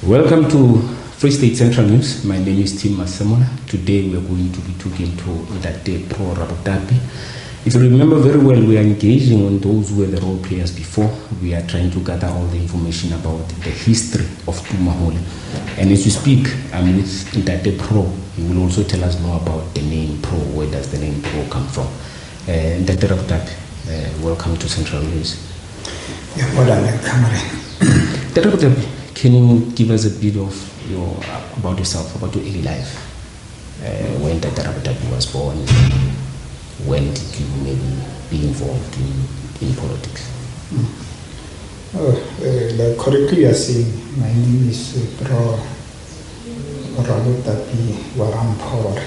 Welcome to Free State Central News. My name is Tim Masemola. Today we are going to be talking to that day Pro Rabotapi. If you remember very well, we are engaging on those who were the role players before. We are trying to gather all the information about the history of Tumahole. And as we speak, I'm with Ntate Pro. He will also tell us more about the name Pro. Where does the name Pro come from? Ntate Rabotapi, welcome to Central News. Yeah, well done, Cameron. Ntate Rabotapi, can you give us a bit of about yourself, about your early life? When Ntate Rabotapi was born, when did you maybe be involved in politics? Like correctly you are saying, my name is Pro Rabotapi Warampor,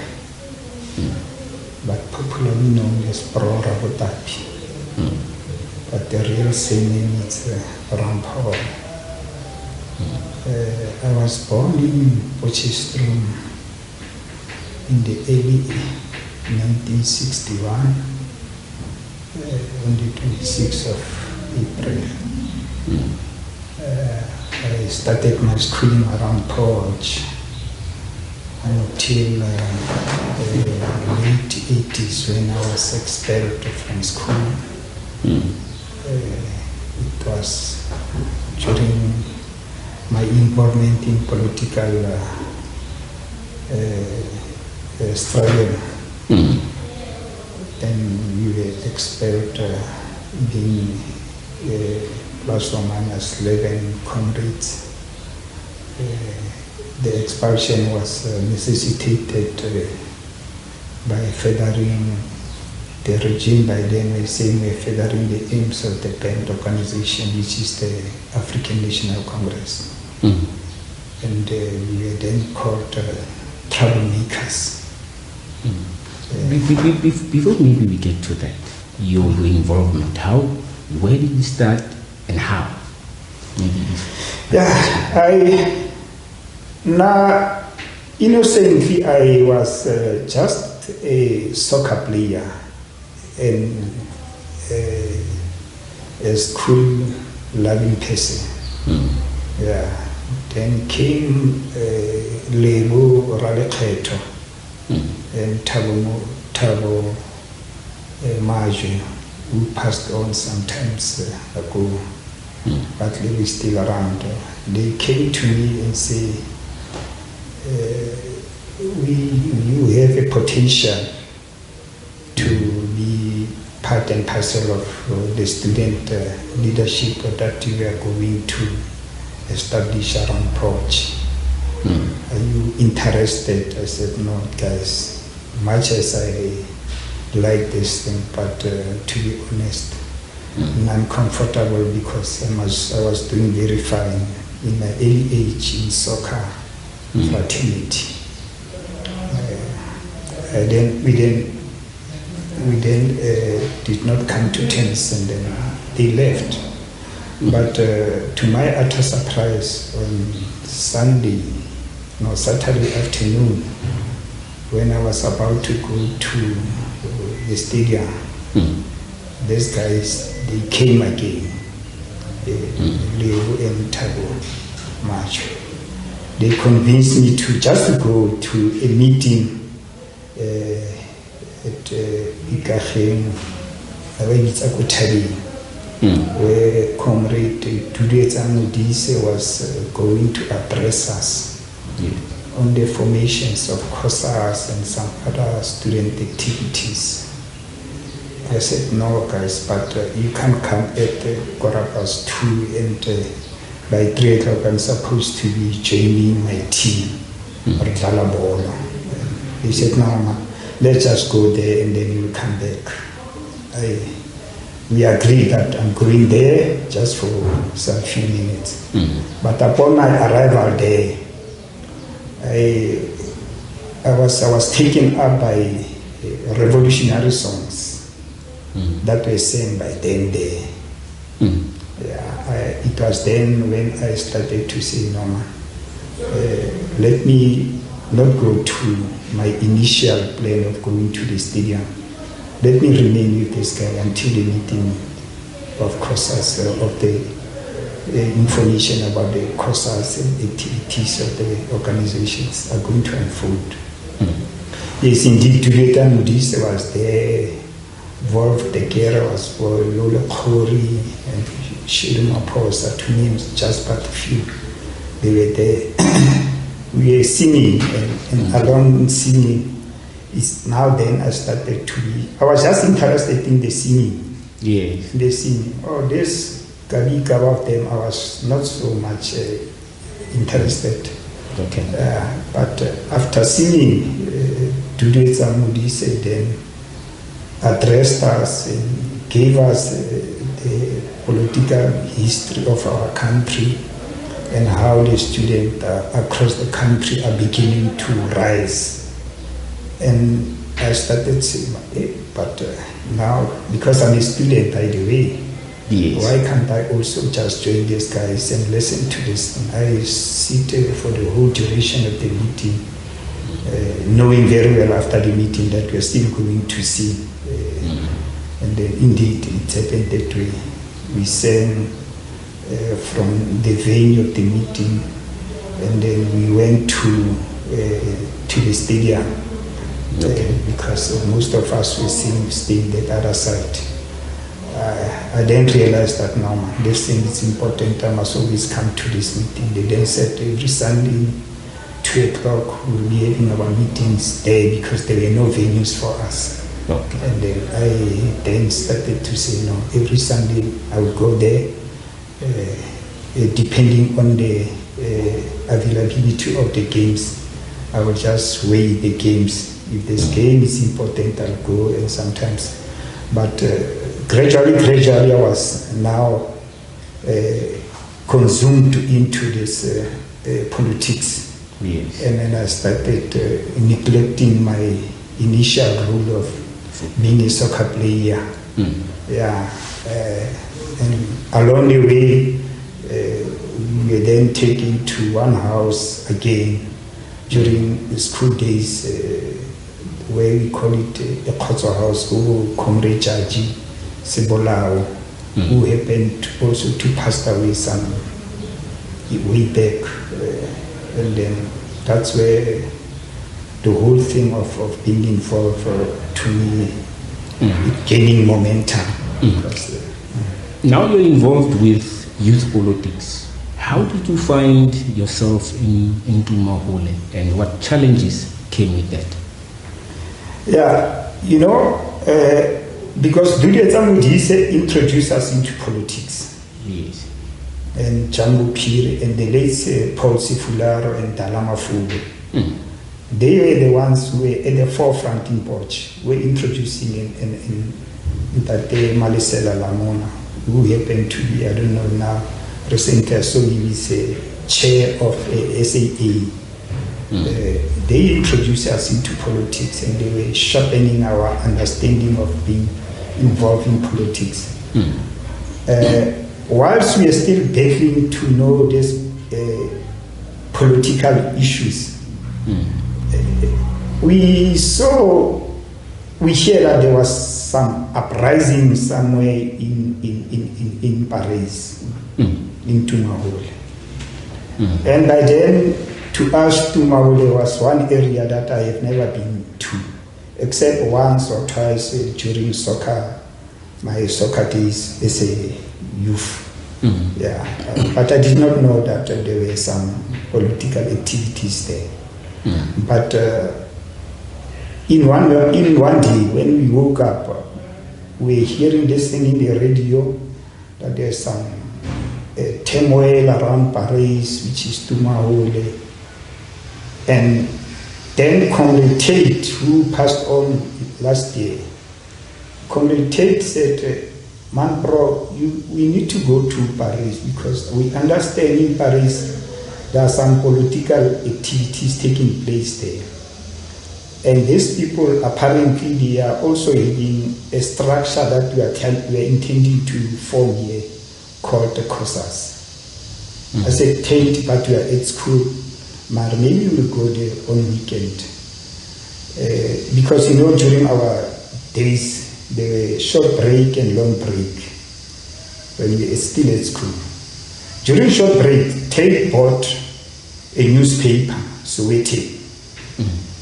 but popularly known as Pro Rabotapi. But the real surname is Rampor. I was born in Potchefstroom in the early 1961, on the 26th of April. I started my schooling around Porch until late 80s when I was expelled from school. It was during my involvement in political struggle. Then we were expelled being plus or minus 11 comrades. The expulsion was necessitated by furthering the regime. By then we say we're furthering the aims of the parent organization, which is the African National Congress. And we were then called troublemakers. Before maybe we get to that, your involvement, where did you start and how? Maybe innocently I was just a soccer player and a school-loving person. Then came Lebo Ralekheto and Tabo Maju, who passed on some times ago, but Lebo is still around. They came to me and said, you have a potential to be part and parcel of the student leadership that we are going to establish around Porch. Are you interested? I said, no, guys, much as I like this thing, but to be honest, I'm uncomfortable because I was doing very fine in my early age in soccer fraternity. We then did not come to terms, and then they left. But to my utter surprise, on Saturday afternoon, when I was about to go to the stadium, these guys, they came again, Leo and Tabo Macho. They convinced me to just go to a meeting at Ikacheng, where Comrade Tudetsa Modise was going to address us on the formations of COSAS and some other student activities. I said, no guys, but you can't come at 2:15 and by 3 o'clock I'm supposed to be joining my team. He said, no, let's just go there and then you'll come back. We agreed that I'm going there just for some few minutes. But upon my arrival there, I was taken up by revolutionary songs that were sang by them there. It was then when I started to say, no, let me not go to my initial plan of going to the stadium. Let me remain with this guy until the meeting of COSAS, of the information about the causes and activities of the organizations are going to unfold. Yes, indeed, Julieta Modise was there, Wolf de Guerra was for Lola Khori and Shiluma Posa, to name just but a few. They were there. We were singing, and along singing, is now then I started to be. I was just interested in the singing. Yes. The singing. Oh, this Gabi of them, I was not so much interested. Okay. But after singing, Julieta Modise then addressed us and gave us the political history of our country and how the students across the country are beginning to rise. And I started saying, but now, because I'm a student by the way, yes, why can't I also just join these guys and listen to this? And I sit for the whole duration of the meeting, knowing very well after the meeting that we're still going to see. And then indeed it happened that we sang from the venue of the meeting, and then we went to the stadium. Okay. Because most of us were staying the other side. I then realized that no, man, this thing is important. I must always come to this meeting. They then said every Sunday, 2 o'clock, we'll be having our meetings there because there were no venues for us. Okay. And then I then started to say, no, every Sunday I will go there, depending on the availability of the games. I will just weigh the games. If this game is important, I'll go, and sometimes. But gradually, I was now consumed into this politics. Yes. And then I started neglecting my initial role of being a soccer player. Yeah. And along the way, we were then taken to one house again during the school days, where we call it a Khotso house, who Comrade Jaji Sebolao, who happened also to pass away some way back. And then that's where the whole thing of being involved to me gaining momentum. Now you're involved with youth politics. How did you find yourself in Tumahole, and what challenges came with that? Yeah, you know, because Julieta Modise introduced us into politics. Yes. And Jambu Piri and the late Paul Sifularo and Dalama Fugo. They were the ones who were at the forefront in Poch, were introducing in that day Malisela Lamona, who happened to be, I don't know now, recently I saw he is a chair of a SAA. They introduced us into politics, and they were sharpening our understanding of being involved in politics. Whilst we are still battling to know these political issues, we hear that there was some uprising somewhere in Paris, in Tumahole. And by then, to us, Tumahole was one area that I have never been to, except once or twice during my soccer days as a youth. Yeah, but I did not know that there were some political activities there. But in one day, when we woke up, we were hearing this thing in the radio that there's some turmoil around Paris, which is Tumahole. And then Comrade Tate, who passed on last year, Comrade Tate said, man, bro, we need to go to Paris, because we understand in Paris there are some political activities taking place there. And these people, apparently, they are also having a structure that we are intending to form here called the COSAS. I said, Tate, but we are at school. But maybe we'll go there on weekend. Because, you know, during our days, there were short break and long break when we were still at school. During short break, Tate bought a newspaper, Sowetan.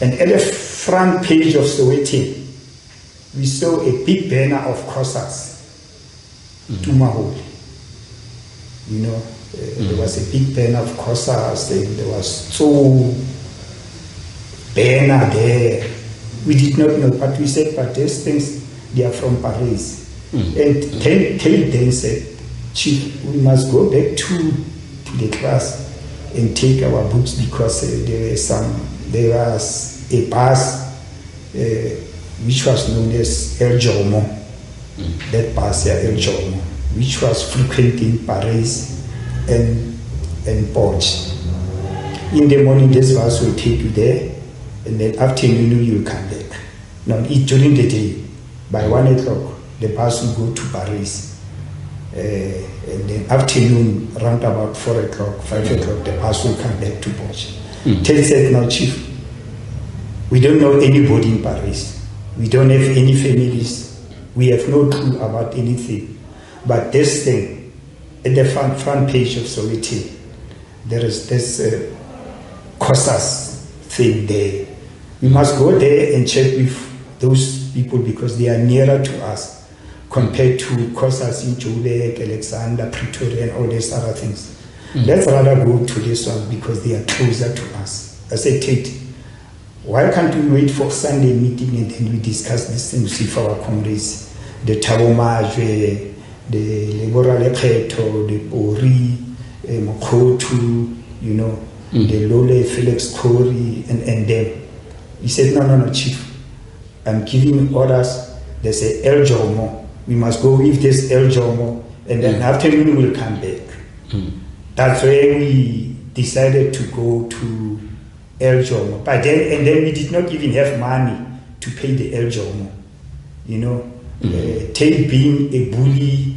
And at the front page of Sowetan, we saw a big banner of Xhosas, Tumahole. You know, there was a big banner of Xhosas, and there was so banner there. We did not know, but we said, but these things, they are from Paris. And Tate then said, Chief, we must go back to the class and take our books, because there was a bus which was known as El Jomo, that bus, El Jomo, which was frequenting Paris and Port. In the morning, this bus will take you there, and then afternoon you will come back. Now, during the day, by 1 o'clock, the bus will go to Paris. And then afternoon, around about 4 o'clock, 5 o'clock, the bus will come back to Port. Tate said, now, Chief, we don't know anybody in Paris. We don't have any families. We have no clue about anything. But this thing, at the front page of Sowetan, there is this Xhosas thing there. We must go there and check with those people, because they are nearer to us compared to Xhosas in Joburg, Alexander, Pretoria, and all these other things. Let's rather go to this one because they are closer to us. I said, Tate, why can't we wait for Sunday meeting and then we discuss these things with our comrades? The Thabo Majwe, the Lebora Lekgetho, the Pori, Mokhotu, you know, the Lole Felix Khori, and them. He said, no, Chief, I'm giving orders. They say El Jomo. We must go with this El Jomo, and then afternoon we'll come back. That's where we decided to go to El Jomo. But then we did not even have money to pay the El Jomo. You know, Tate being a bully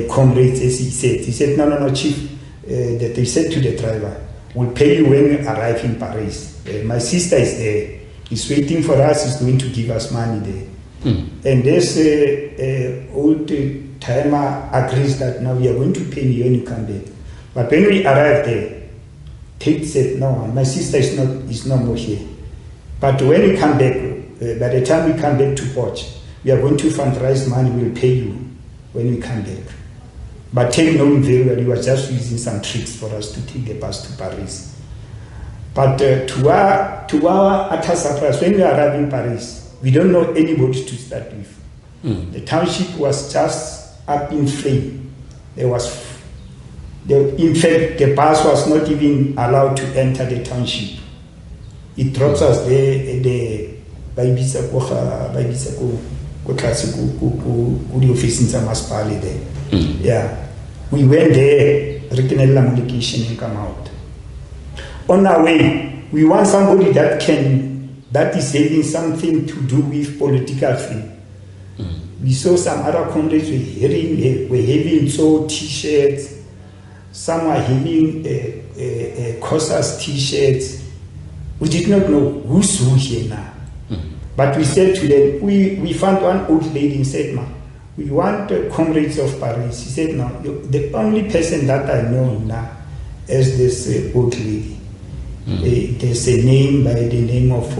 comrade, as he said, no, Chief, that they said to the driver, we'll pay you when we arrive in Paris. My sister is there. He's waiting for us. He's going to give us money there. And this old timer agrees that now we are going to pay you when you come back. But when we arrived there, Tate said, no, my sister is not more here. But when we come back, by the time we come back to Port, we are going to fundraise money, we'll pay you when we come back. But Tate knowing very well, he was just using some tricks for us to take the bus to Paris. But to our utter surprise, when we arrived in Paris, we don't know anybody to start with. The township was just up in flame. In fact, the bus was not even allowed to enter the township. It drops us there at the office in Samaspali there. Yeah. We went there, written a application and come out. On our way, we want somebody that is having something to do with political thing. We saw some other comrades were having so T-shirts. Some were having Xhosas T-shirts. We did not know who's who here now. But we said to them, we found one old lady and said, ma, we want comrades of Paris. He said, no, the only person that I know now is this old lady. There's a name by the name of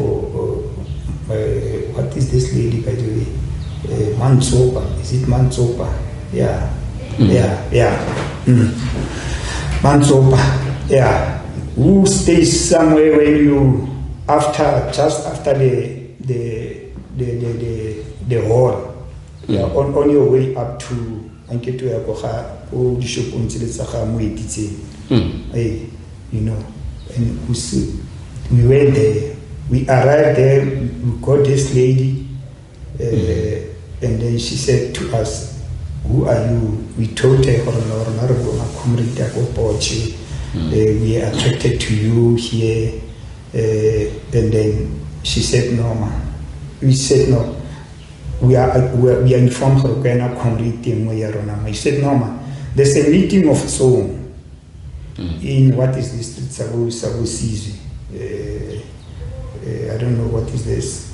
what is this lady, by the way? Mansopa. Is it Mansopa? Yeah. Mansopa. Yeah. Who stays somewhere when you just after the hall. Yeah, on your way up to Anketo Yakoha or the shop on you know. And we went there. We arrived there. We got this lady, and then she said to us, "Who are you?" We told her, "We are attracted to you here." And then she said, "No, ma." We said, "No. We are informed her we said, "No, ma. There's a meeting of song." In what is this street, Sabo Sizi? I don't know what is this.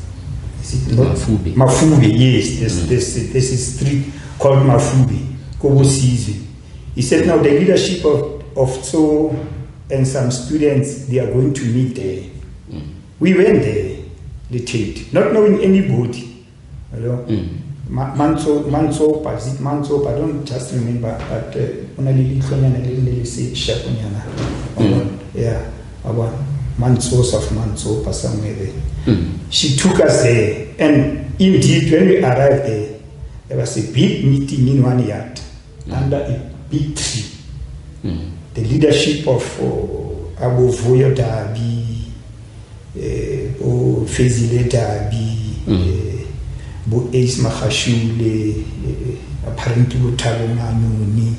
Is it not Mafubi? Yes, this is street called Mafubi, Kobo Sizi. He said, now the leadership of so and some students, they are going to meet there. We went there, the tent, not knowing anybody. You know? Mansopa, is it Mansopa? I don't just remember, but yeah, about Mansos of Mansopa somewhere there. She took us there, and indeed, when we arrived there was a big meeting in one yard under a big tree. The leadership of Abu Voyo Dabi, Fezile Dabi, Bo Ace Mahashule, apparently Tabo Manuni,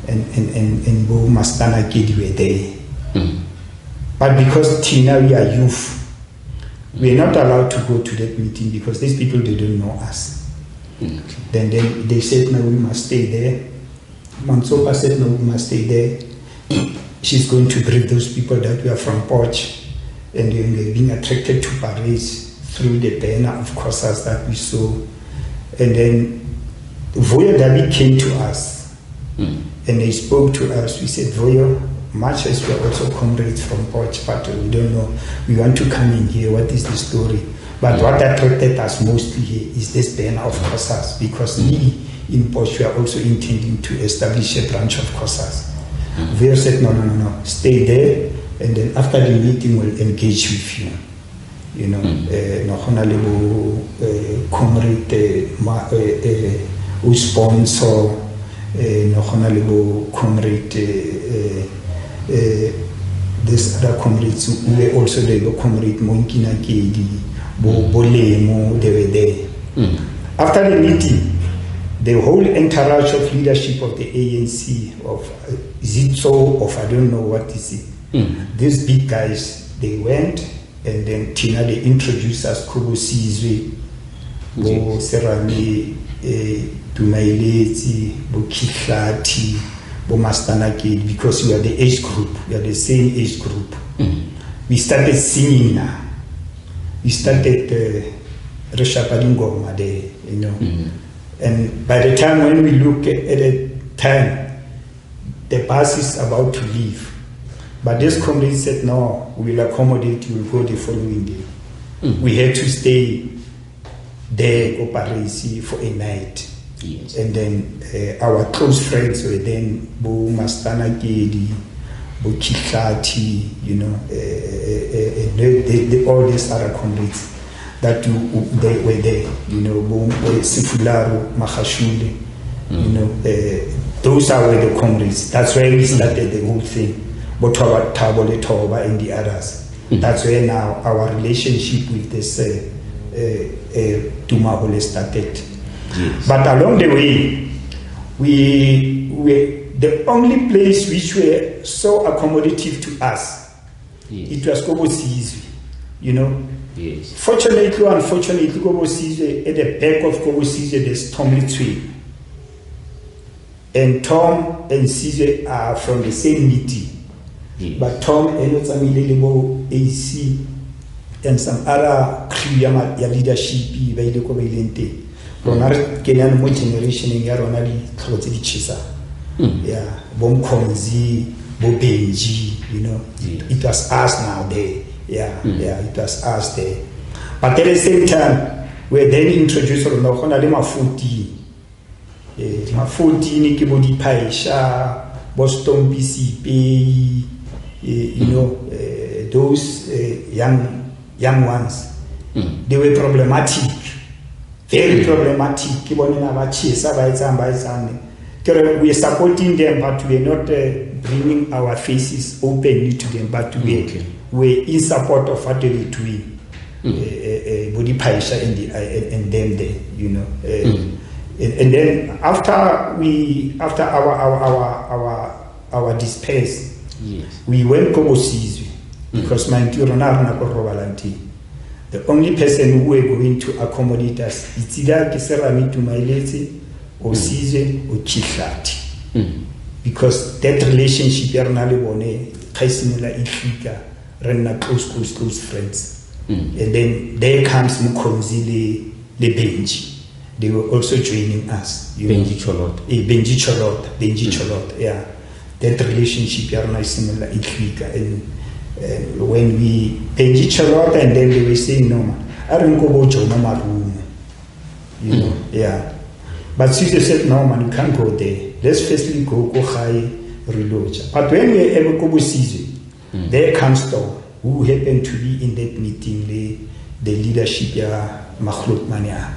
and Bo Mastana Kid were there. But because Tina, we are youth, we are not allowed to go to that meeting because these people, they don't know us. Then they said, no, we must stay there. Mansopa said, no, we must stay there. She's going to brief those people that we are from Poch, and they're being attracted to Paris through the banner of COSAS that we saw. And then Voyo Dabi came to us, and they spoke to us. We said, Voyo, much as we are also comrades from Poch, but we don't know, we want to come in here, what is the story? But what attracted us mostly here is this banner of COSAS, because we in Poch we are also intending to establish a branch of COSAS. Voyo said, no, stay there, and then after the meeting we'll engage with you. You know, comrade who sponsor, comrade this other comrades who were also there, comrade Monkina Kedi, Bolemo, they were there. After the meeting, the whole entourage of leadership of the ANC, of Zitso, of I don't know what is it, these big guys, they went, and then Tina, they introduced us, Kobo Sizwe, Bo Serami, Tumaileti, Bo Kiklati, Bo Mastana Kid, because we are the age group, we are the same age group. We started singing now. We started Reshapadingoma there, you know. And by the time when we look at the time, the bus is about to leave. But this comrade said, no, we will accommodate you, we'll go the following day. We had to stay there, Oparisi, for a night. Yes. And then our close friends were then Bo Mastana Gedi, Bo Kiklati, you know, all these other comrades that they were there, you know, Bo Sifularu, Mahashule, you know, those are the comrades. That's where we started the whole thing. Botoba, Tabole, Toba, and the others. That's where now our relationship with this Tumahole started. Yes. But along the way, we the only place which were so accommodative to us, it was Kobo Sizwe, you know. Yes. Fortunately or unfortunately, Kobo Sizwe, at the back of Kobo Sizwe, there's Tom Litwe. And Tom and Sizwe are from the same meeting. Yes. But Tom and Otsamilelebo AC and some other crew ya leadership ba ile ko ba ilente rona re kenyana mo generation ya rona di tlhotse di chisa yeah bom Khonzi bo Benji, you know. Yes. It was us now there, it was us there. But at the same time we then introduced rona gona le mafuti mafuti ke bo di Paisha Boston BCP, you know, those young ones, they were problematic, very problematic. We are supporting them, but we are not bringing our faces openly to them, but we were in support of what they were doing. Body Paisha and them there, you know. And then after our disperse, we went Kobo Sizwe because my the only person who were going to accommodate us it's either Kiserami Tumaileti or Sizwe or Kiklati, because that relationship close friends. And then there comes Mukhonzi le Benji. they were also joining us. Benji Cholot. Benji Cholot, yeah. That relationship is similar. And when we Benji Cholot, and then they were saying, no, I don't go to my room. You know, yeah. But sister said, no, man, you can't go there. Let's firstly go high reload. But when we ever go see, there comes Tom, who happened to be in that meeting, the leadership, Makhluk Mania.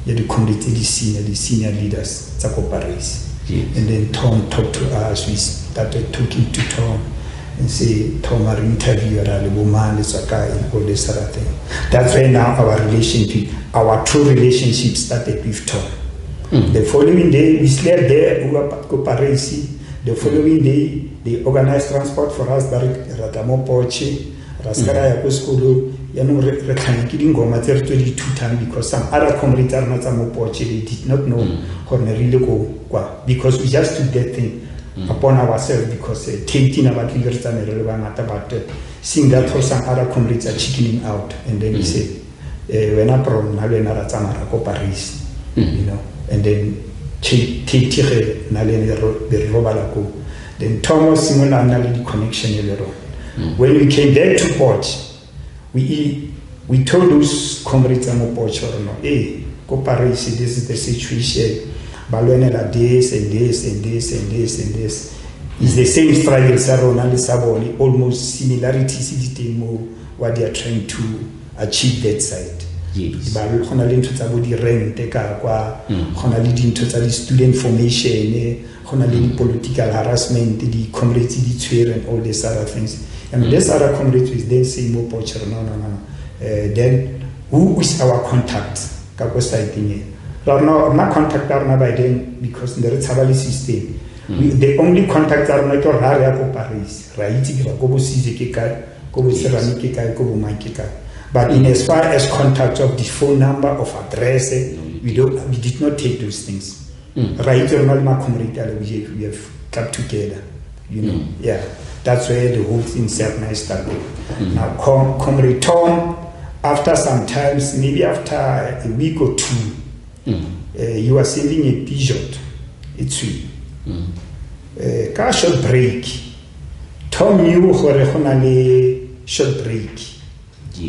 The community, the senior leaders, Tsako Paris. Yes. And then Tom talked to us. We started talking to Tom and say, Tom, our interviewer, woman, is a guy, and all this sort of thing. That's why now our relationship, our true relationship started with Tom. The following day, we slept there, Uwapatko Parisi. The following day, they organized transport for us, Ratamo Poche, Raskara Yakuskulu. You know, we 2 times because some other communities are not they did not know how to really go because we just took that thing upon ourselves because taking about leaders and about seeing that how some other communities are chickening out, and then we say when I from Paris, you know, and then then Thomas Simon the connection. When we came back to port, we told those comrades and hey, go Paris, this is the situation. Balwena this and this and this and this and this. It's the same struggle, Saboni, almost similarities what they are trying to achieve that side. Yes. Rent, student formation, political harassment, the community and all these other things. And these other comrades will then say, no. Then, who is our contact? Not contact by then because in the Tabali system, the only contact are not Paris, but in as far as contact of the phone number of address, we did not take those things. Right or not, we have come together, you know, yeah. That's where the whole thing started. Now, Comrade Tom, after some times, maybe after a week or 2, you are sending a Peugeot. It's car short break. Tom knew a short break.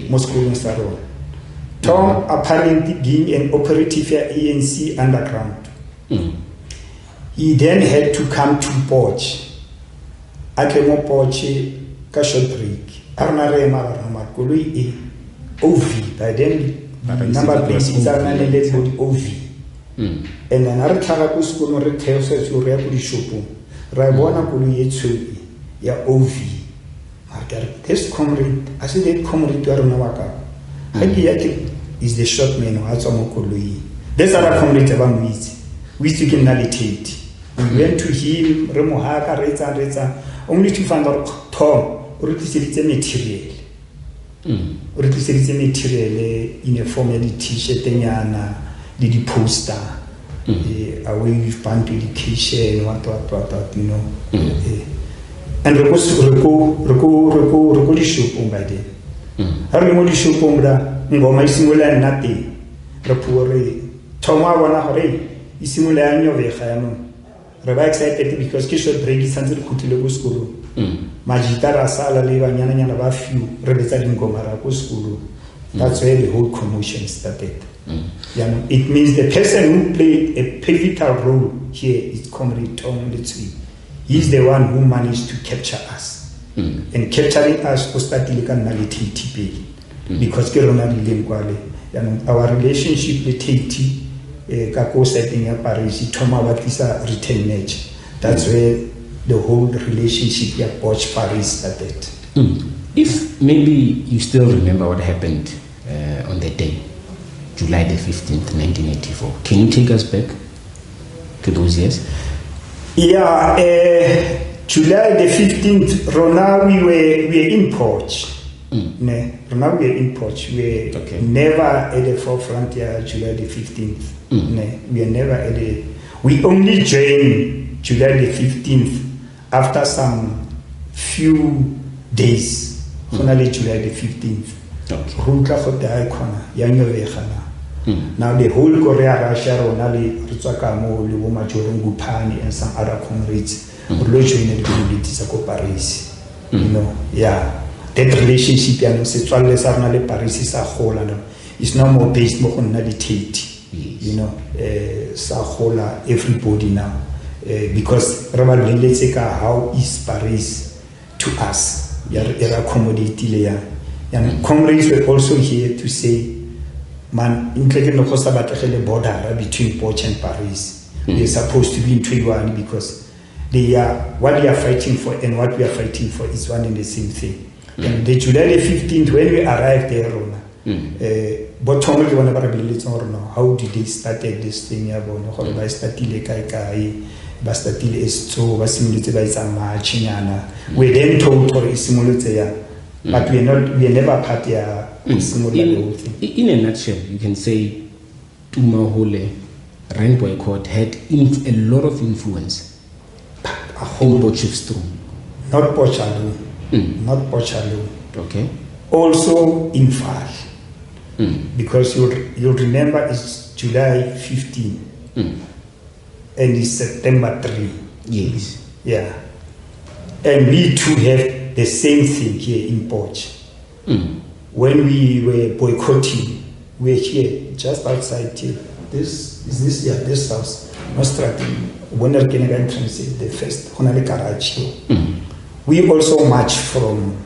Moscow Tom apparently being an operative at ANC underground. He then had to come to Poch. Akemo Poche, Kashot break. Arnare Maramakului OV. By then, number places are not OV. And another Tarapus could not tell us to Rapuli Shopu. Rabona Kuli ya OV. This comrade, I said that comrade to Arnawaka. Haki is the short man who has Omokului. There's other comrade about we speak in Nalitate. We went to him, Remohaka, Reza, only to find out Tom, represents material. Represents material in a formal t-shirt, the poster, away with band education, what, you know. And Roko shop by then. Harimoli shop Ngoma Simula and Nati, Rapore, Toma Wanahore, Isimula and Yovehano. Reba excited because Kishore Brady Sanzer Kutilo School. Majitara Sala Leva Yana Bafu, representing Gomara School. That's where the whole commotion started. It means the person who played a pivotal role here is Comrade Tom Litsui. He's the one who managed to capture us. And capturing us was that TP. Because our relationship with Haiti. Paris, return nature. That's where the whole relationship with Paris started. If maybe you still remember what happened on that day, July the 15th, 1984, can you take us back to those years? Yeah, July the 15th, Rona, we were in Porch. Rona, we were in Porch. We were never at the forefront here, July the 15th. We are never at it. We only joined July the 15th after some few days. Finally, July the 15th. Now the whole Korea, Russia, Ronali, Ritsakamo, Luboma, Gupani, and some other comrades who joined the communities of Paris. You know, yeah. That relationship, you know, c'est toi les armes les Paris, ça whole, it's no more based more on meditate. You know, ça whole everybody now. Because let's say how is Paris to us? Era commodity layer. And comrades were also here to say, man, including the cost about the border between Poch and Paris. They're supposed to be in Taiwan because they are what they are fighting for and what we are fighting for is one and the same thing. And the July 15th, when we arrived there, but how did they start this thing? We then told but we are never part in a nutshell, you can say Tumahole Rent Boycott had a lot of influence in Potchefstroom. Not Pochalu. Not Pochalu. Okay. Also in Far. Because you'll remember it's July 15 and it's September 3. Yes. Yeah. And we too have the same thing here in Poch. When we were boycotting, we were here just outside here. This house. Nostra, when I can translate the first Honale. We also marched from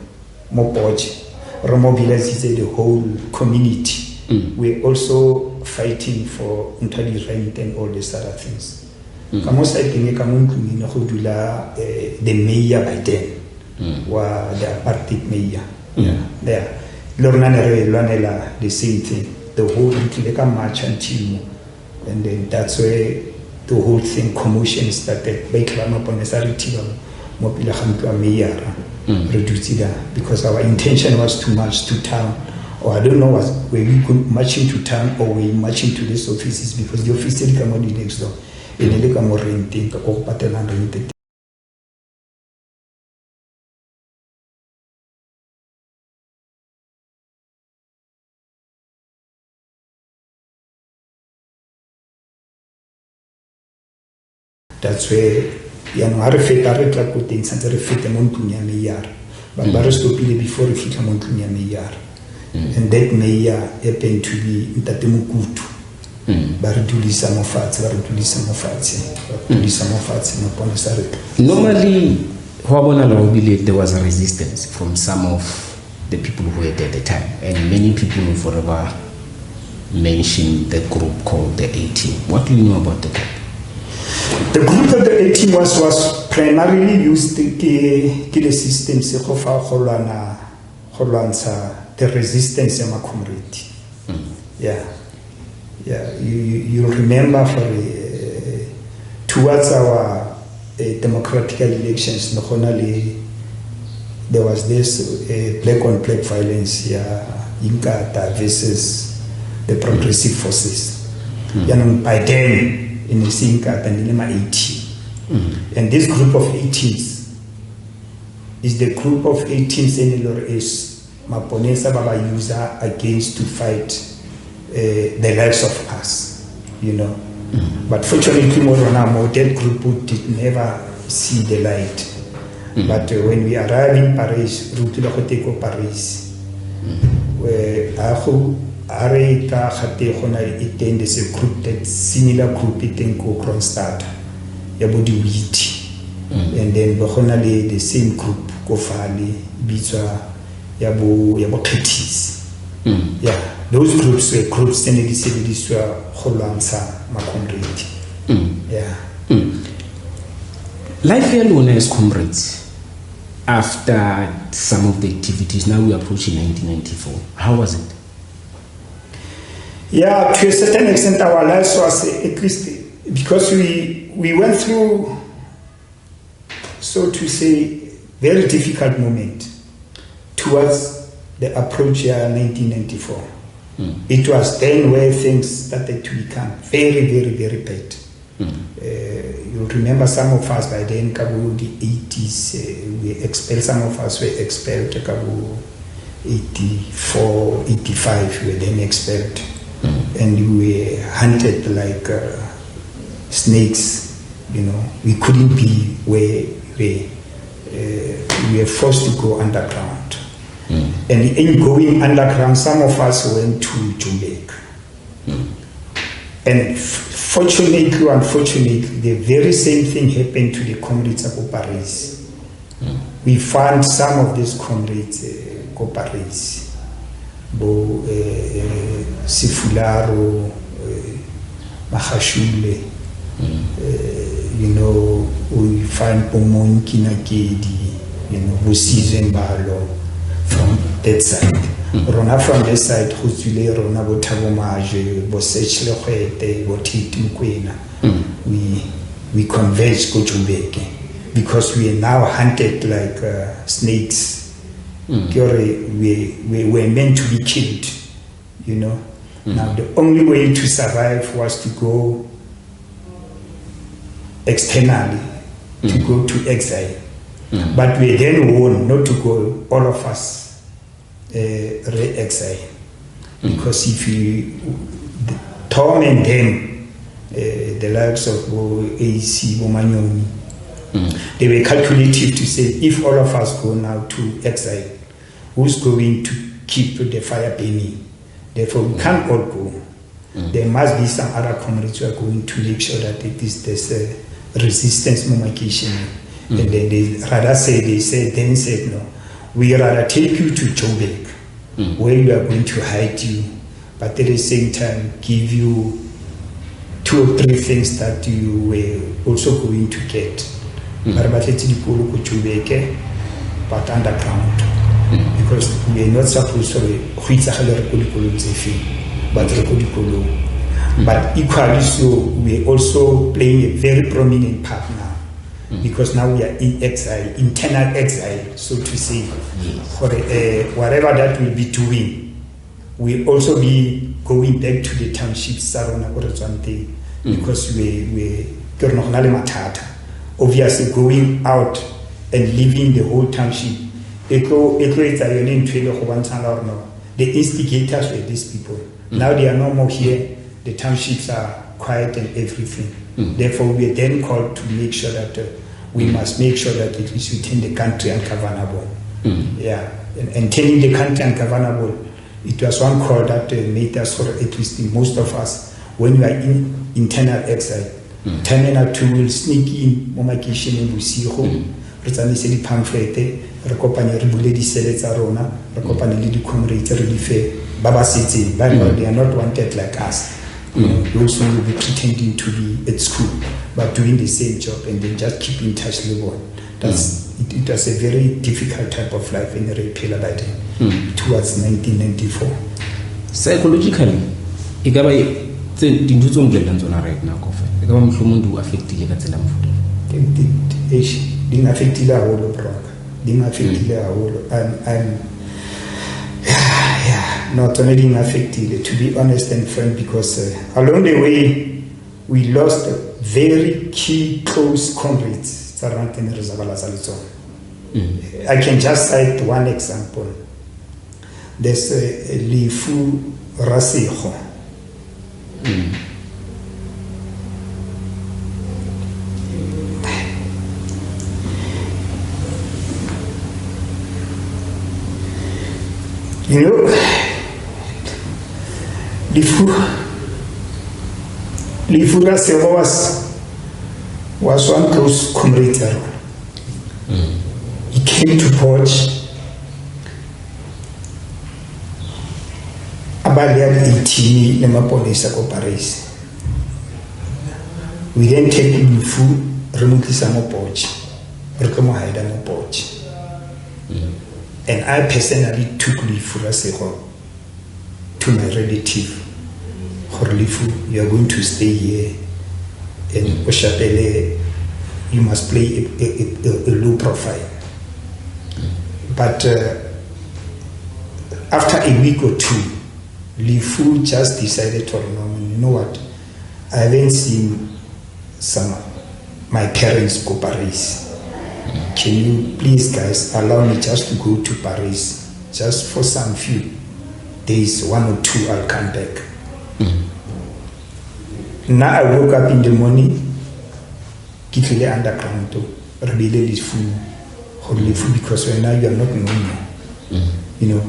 Mopoch, mobilized the whole community. We're also fighting for Untali rent and all these other things. The mayor by then, the apartheid mayor. There. The same thing. The whole march until, and then that's where the whole thing commotion started. Because our intention was to march to town, or I don't know were we marching to town or we marching to these offices, because the offices come on the next door and they come more renting or rented. That's where I refit la côté sans refit mon tunya meilleur. But barostopile before refit mon tunya meilleur. And that mayor happened to be Ntatemukutu. Baridulisa Mofatsi, Normally, I believe there was a resistance from some of the people who were there at the time, and many people will forever mention the group called the 18. What do you know about the group? The group of the 18 was primarily used to the system the resistance of my community. Yeah. You remember towards our democratic elections, there was this black on black violence here, Inkata versus the progressive forces. By then, in the Sinkat and in 18. And this group of 18s is the group of 18s in is Maponesa Baba user against to fight the lives of us, But fortunately, that group did never see the light. But when we arrived in Paris, route to the Paris, where Areta attend is a group that similar group it ko Kronstadt, Yabudi Wheat, and then Bohonale the same group Kofali, Bitwa, Yabo Kritis. Yeah, those groups were groups and they said this were Holansa Macomrade. Yeah. Life alone as comrades, after some of the activities, now we approach in 1994. How was it? Yeah, to a certain extent, our lives was at least because we went through, so to say, very difficult moment towards the approach year 1994. It was then where things started to become very, very, very bad. You remember some of us by then, Kabu, the 80s, we expelled, some of us were expelled, Kabu, 84, 85, we were then expelled. and we were hunted like snakes. We couldn't be where we were forced to go underground. And in going underground, some of us went to Joburg. And fortunately or unfortunately, the very same thing happened to the comrades of Paris. We found some of these comrades, Paris, Sifularo, Mahashule, we find Pomon Kinakedi, Busizembalo from that side. Rona from this side, Huzule, Rona Botabomage, Bosech Lochete, Botit Mukwena. We converged go to Beke because we are now hunted like snakes. We were meant to be killed, Now the only way to survive was to go externally, to go to exile. But we then warned not to go, all of us, re-exile. Because if you torment them, the likes of AC, Bomanyoni, they were calculative to say, if all of us go now to exile, who's going to keep the fire burning? Therefore, we can't all go. There must be some other comrades who are going to make sure that there's a resistance mobilization. And then they said, no, we rather take you to Joburg, where we are going to hide you, but at the same time give you 2 or 3 things that you were also going to get. But underground, because we are not supposed to but equally so, we are also playing a very prominent part now. Because now we are in exile, internal exile, so to say. For whatever that we'll be doing, we'll also be going back to the townships, because we obviously going out and leaving the whole township. The instigators were these people. Now they are no more here. The townships are quiet and everything. Therefore, we are then called to make sure that we must make sure that it is within the country and governable. And telling the country and governable, it was one call that made us, or at least most of us, when we are in internal exile, terminal 2 will sneak in Momakishin and Busiho, Rizani pamphlet, Recopani Rebule di Selezarona, Recopani di Comrade Relief, Baba City, but they are not wanted like us. Those who will be pretending to be at school but doing the same job and then just keep in touch with one. It was a very difficult type of life in Repeal by then towards 1994. Psychologically, right now, didn't affect the whole program. Didn't affect the whole. I'm not only affected, to be honest and frank, because along the way we lost very key close comrades around in I can just cite one example. There's Lifu Rasiho. Lifu Rasiho was one close comrade. He came to Port Abalian 18 Nemapolisa Paris. We then take Lifu, remotely some Port, Recomohida Port. And I personally took Lifu Rasiho to my relative. Lifu, you are going to stay here, and Oshapele, you must play a low profile. But after a week or 2, Lifu just decided to, you know what, I haven't seen my parents go Paris. Can you please, guys, allow me just to go to Paris, just for some few days, 1 or 2, I'll come back. Now I woke up in the morning, kittle underground to rebel is full, because right now you are not normal. You know,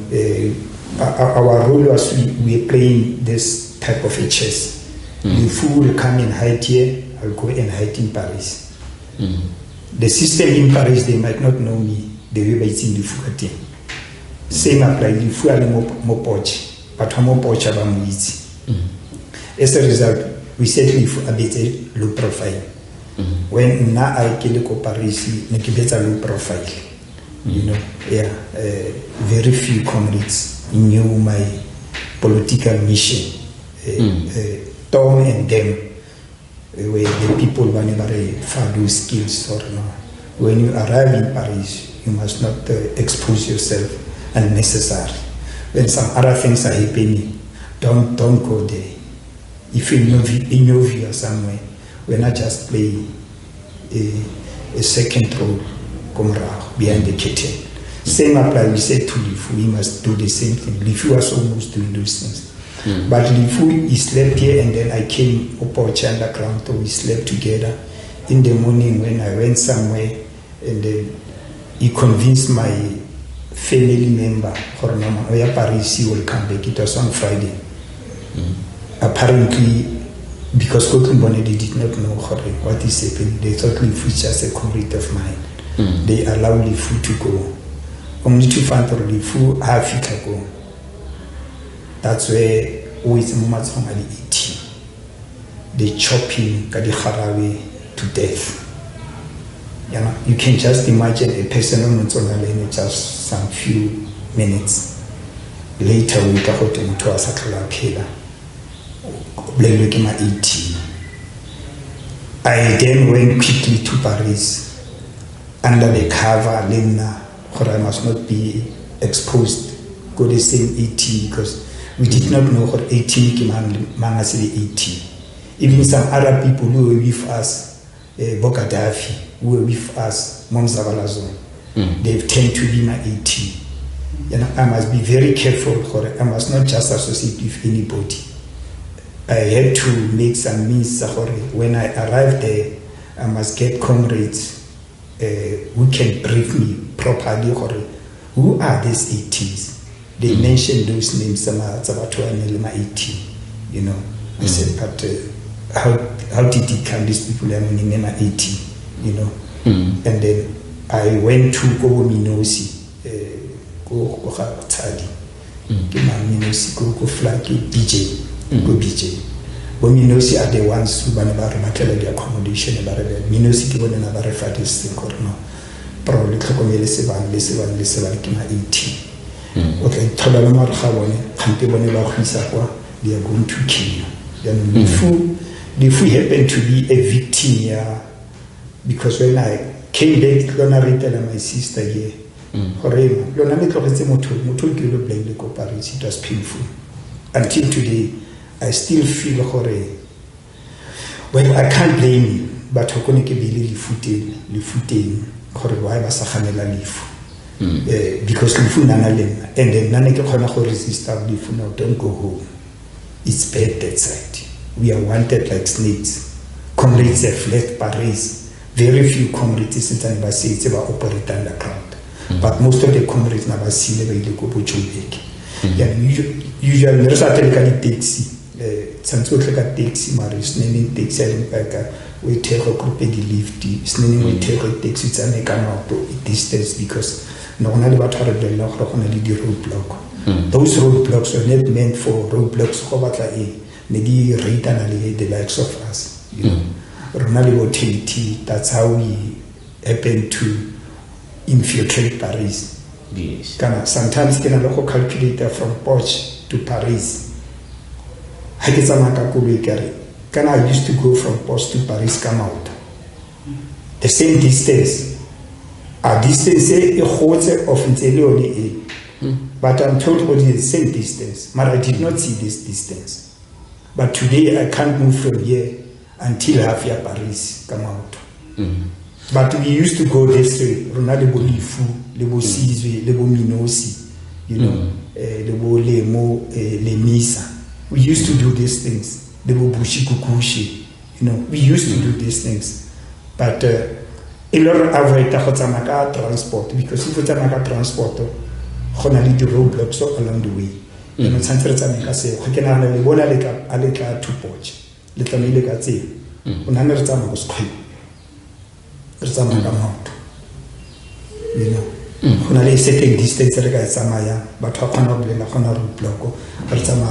our role was we are playing this type of a chess. The fool will come and hide here, I'll go and hide in Paris. The system in Paris, they might not know me the way it's in the Fukati. Same apply, the fool are more poach, but more poach about movies. As a result, we certainly a bit low profile. When now I kill Paris, make a better low profile. You know, very few comrades knew my political mission. Tom and them were the people who never found those skills or no. When you arrive in Paris, you must not expose yourself unnecessarily. When some other things are happening, don't go there. If you know you are somewhere, we're not just playing a second role behind the curtain. Same apply, we said to Lifu, we must do the same thing. Lifu was almost doing those things. But Lifu, he slept here and then I came up our underground, so we slept together. In the morning when I went somewhere and then he convinced my family member, Oya Paris, he will come back. It was on Friday. Apparently, because Kokumbone, they did not know what is happening. They thought Lifu is just a comrade of mine. They allowed Lifu to go. Only to find Lifu half it ago. That's where always moments from the 80. They chop him, Kadi Harawi, to death. You know, you can just imagine a person on in just some few minutes. Later, we got to a Sakala Kela. Blame 80. I then went quickly to Paris under the cover, Lena, where I must not be exposed. Go the same 80 because we did not know what 80 Mangasili 80. Even some other people who were with us, Bokadafi, who were with us, Momzavalazon, they've tend to be my 80. You know, I must be very careful. I must not just associate with anybody. I had to make some means. When I arrived there, I must get comrades who can brief me properly. Who are these 80s? They mentioned those names, some 80, you know. I said, but how did it come? These people are meaning 80, you know. And then I went to go Minosi, go Tadi, go flag BJ, go BJ. But Minosi are the ones who want to the accommodation about it. Minosi given another reference thing or no. Probably Sevan, 80. Okay, they are going to kill you. Then the fool happened to be a victim here, because when I came back, to my sister here, it was painful. Until today, I still feel horror. Well, I can't blame him, but I can't believe the footing, why was a because Lifu Nanalem, and then Nanaka Honako resist Lifu now, don't go home. It's bad that side. We are wanted like snakes. Comrades have left Paris. Very few comrades in Tanibasi, it's about operate underground. But most of the comrades never see the go Puchubek. Usually, there's a taxi. Santo taxi, Maris, Nene takes we take a group of the lift, Snene will take a taxi, it's a make a distance because. No, only about the roadblock. Those roadblocks were not meant for roadblocks. Maybe the likes of us. You know, Ronaldo that's how we happen to infiltrate Paris. Yes. Sometimes can a local calculator from Poch to Paris. Can I used to go from Poch to Paris, come out. The same distance. A distance but I'm told what is the same distance. But I did not see this distance. But today I can't move from here until half year Paris come out. But we used to go this way. Ronaldo Bolifu, Lebo Sizwe, Lebo Minosi, you know, Lebo Lemo, Lemisa. We used to do these things. le bo bushi kukushi. We used to do these things, but a lot of avoid the transport, because if you have transport, you have the roadblocks along the way. You know, say, we can have a little two porch, little milk, say, another time was quick. There's a amount, you know. When I say take distance, I got Samaya, but how can I blame a roadblock or some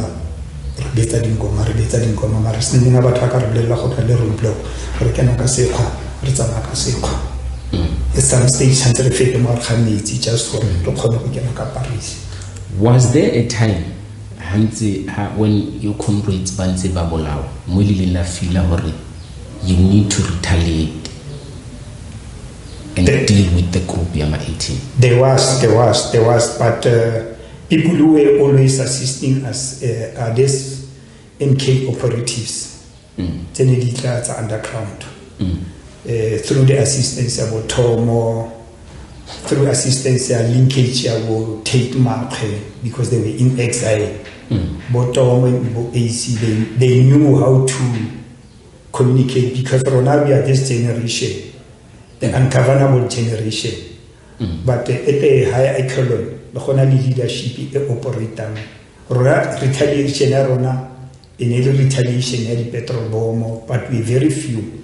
better than go, Mara, sending about Hakar Hotel block, or can I say, Rizamaka say, at some stage, Santa Fe more needs just for Paris. Was there a time when your comrades Banse Babolao, Mulila Fila Hori, you need to retaliate and deal with the group Yama 18? There was, but people who were always assisting us are these MK operatives, Tenedita underground. Through the assistance of Tomo, through assistance linkage of Tate Marke, because they were in exile. But Tomo and AC, they knew how to communicate, because we are this generation, the ungovernable generation. But at a higher echelon, the Honali leadership operator, retaliation, in every retaliation, every petrol bomb, but we very few.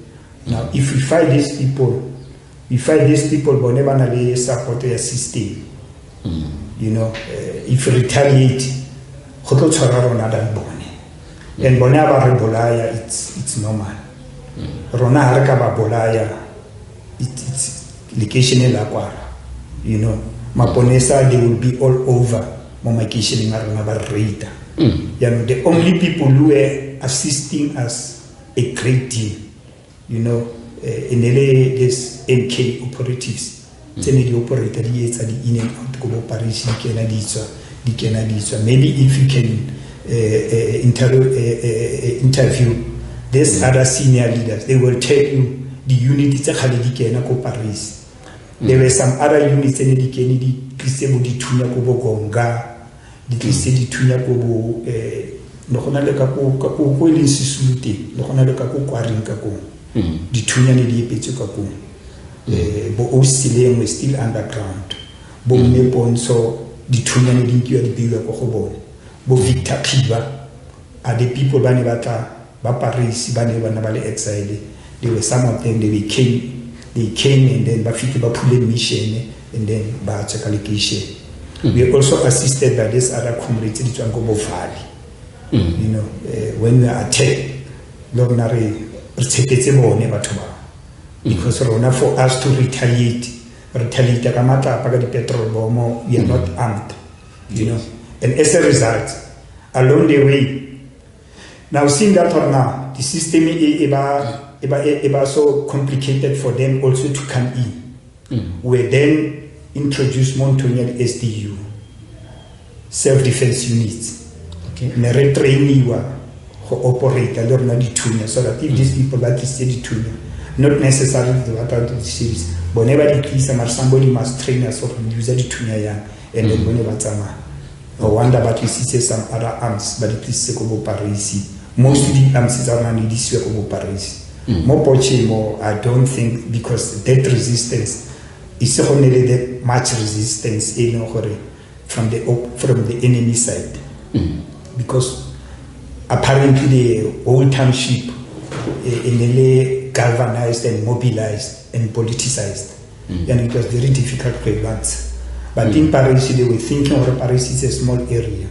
Now, if we fight these people, but never support their system. You know, if we retaliate, and Bonaba Bolaya, it's normal. Rona Harkaba Bolaya, it's location Laquara. You know, Maponesa, they will be all over Momakishin Arunaba Rita. You know, the only people who were assisting us a great deal. You know, in LA, there's MK operatives. The operator is at the in and out go Paris, maybe if you can interview these other senior leaders, they will tell you the unit is a Paris. There were some other units in the Kennedy, Christemo di Tunya Kobo Gonga, the Christedi Tunya Kobo, Nohona Kapo, Willing Sisuti, Nohona Kapo Quarinkaco. The Tunya Nidi Petukaku, Bo Osile was still underground. Bo Nepon so the Tunya Nidi the bigger Kohobo, Bo Victor Kiba are the people Banibata, Baparis, Banibanaval exiled. There were some of them, they came and then Bafiki Bapule Mission and then Bachakalikishe. We also assisted by this other community, the Jangobo Valley. You know, when we attacked, Lognari. Because for us to retaliate the petrol bomb, we are not armed, you know. And as a result, along the way, now seeing that or now, the system is so complicated for them also to come in. We then introduced Montonian SDU, self-defense units. Okay. Operate so that if these people that is the tuner, not necessarily the series, but whenever it is somebody must train us or use the tuner and then whenever or wonder but we see some other arms, but it is Sekobo Parisi. Most of the arms are not this Sekobo Parisi. More poaching, more I don't think, because that resistance is only that much resistance in from the enemy side. Because apparently the old township in galvanized and mobilized and politicized, and it was very difficult to advance. But in Paris, they were thinking of Paris is a small area,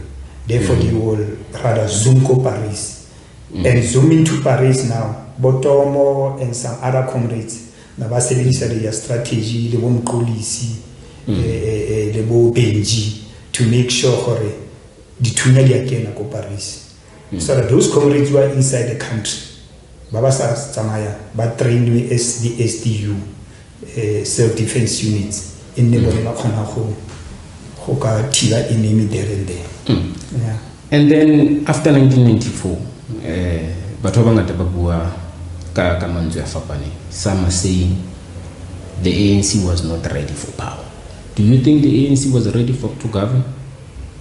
therefore they will rather zoom to Paris and zoom into Paris now. Botomo and some other comrades, Navaseli said their strategy, the one policy, the Benji, to make sure the Tunalia can Paris. So that those comrades were inside the country, Babasa Samaya, but trained with the SDU, self-defense units in the Bonema Hoka Tila enemy there and there. Yeah. And then after 1994, Batobanga Tababua Kakamanzu Afapani, some are saying the ANC was not ready for power. Do you think the ANC was ready to govern?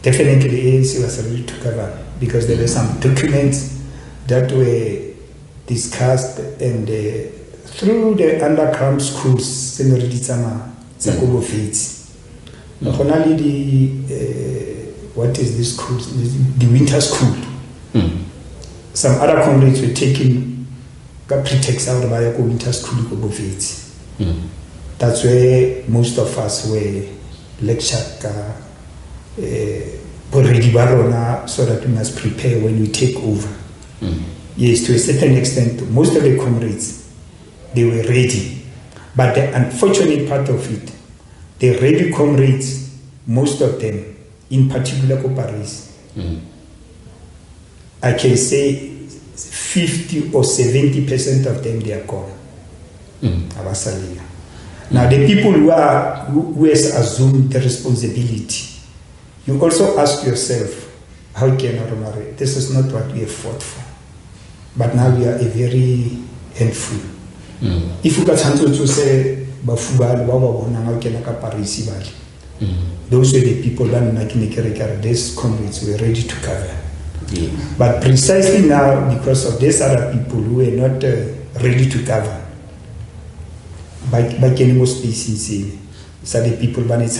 Definitely the ANC was ready to govern, because there were some documents that were discussed, and through the underground schools, what is this school? The winter school. Some other comrades were taking pretext out of the winter school. That's where most of us were lectured so that we must prepare when we take over. Yes, to a certain extent, most of the comrades, they were ready. But the unfortunate part of it, the ready comrades, most of them, in particular Paris, I can say 50 or 70% of them, they are gone. Now, the people who has assumed the responsibility, you also ask yourself, how can I marry? This is not what we have fought for. But now we are a very handful. If you got to say, those were the people that these comrades were ready to cover. But precisely now, because of these other people who were not ready to cover, by getting more space in sea, so the people ban it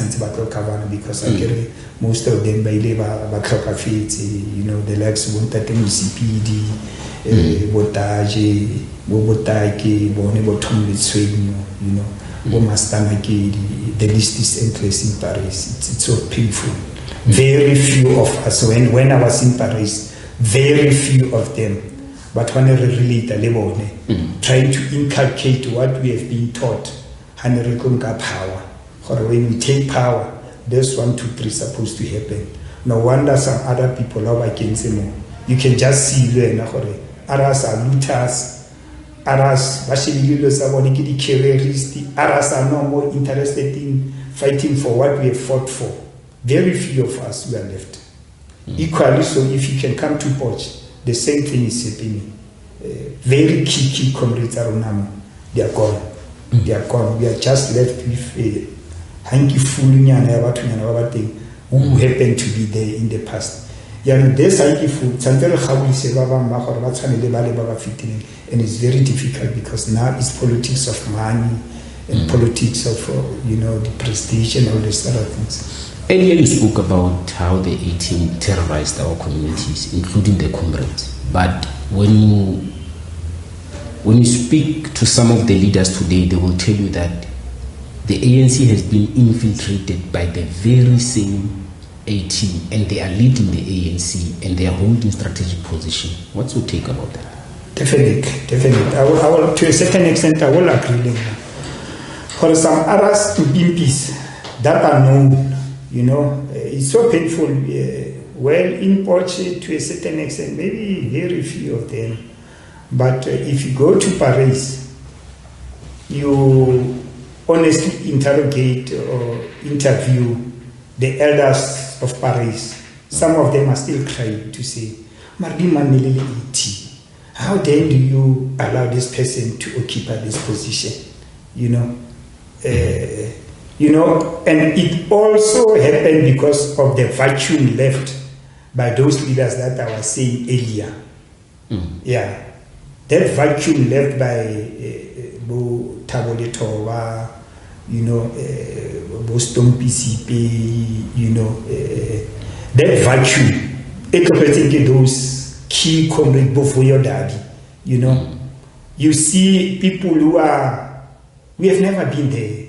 cover because I get most of them by labor, you know, the likes of CPD, Botage, Bobotaki, Bonebotom, you know. The list is endless in Paris. It's so painful. Very few of us, when I was in Paris, very few of them, but when I relate trying to inculcate what we have been taught, power. Or when we take power, there's 1, 2, 3 supposed to happen. No wonder some other people are against them. You can just see others are looters. Others are no more interested in fighting for what we have fought for. Very few of us were left. Equally so, if you can come to Poch, the same thing is happening. Very key comrades are on. They are gone. They are gone. We are just left with a hanky full who happened to be there in the past. And it's very difficult because now it's politics of money and politics of the prestige and all these other things. Earlier you spoke about how the 18 terrorized our communities, including the comrades. But when you speak to some of the leaders today, they will tell you that the ANC has been infiltrated by the very same 18, and they are leading the ANC and they are holding strategic position. What's your take about that? Definitely. I will, to a certain extent, I will agree. For some others to be in peace that are known, it's so painful. Well, in Portugal, to a certain extent, maybe very few of them. But if you go to Paris, you honestly interrogate or interview the elders of Paris. Some of them are still crying to say, how then do you allow this person to occupy this position? And it also happened because of the vacuum left by those leaders that I was saying earlier. Yeah, that vacuum left by Tumahole Towa, Boston PCP, that vacuum, it those key comrades before your daddy, you see people we have never been there.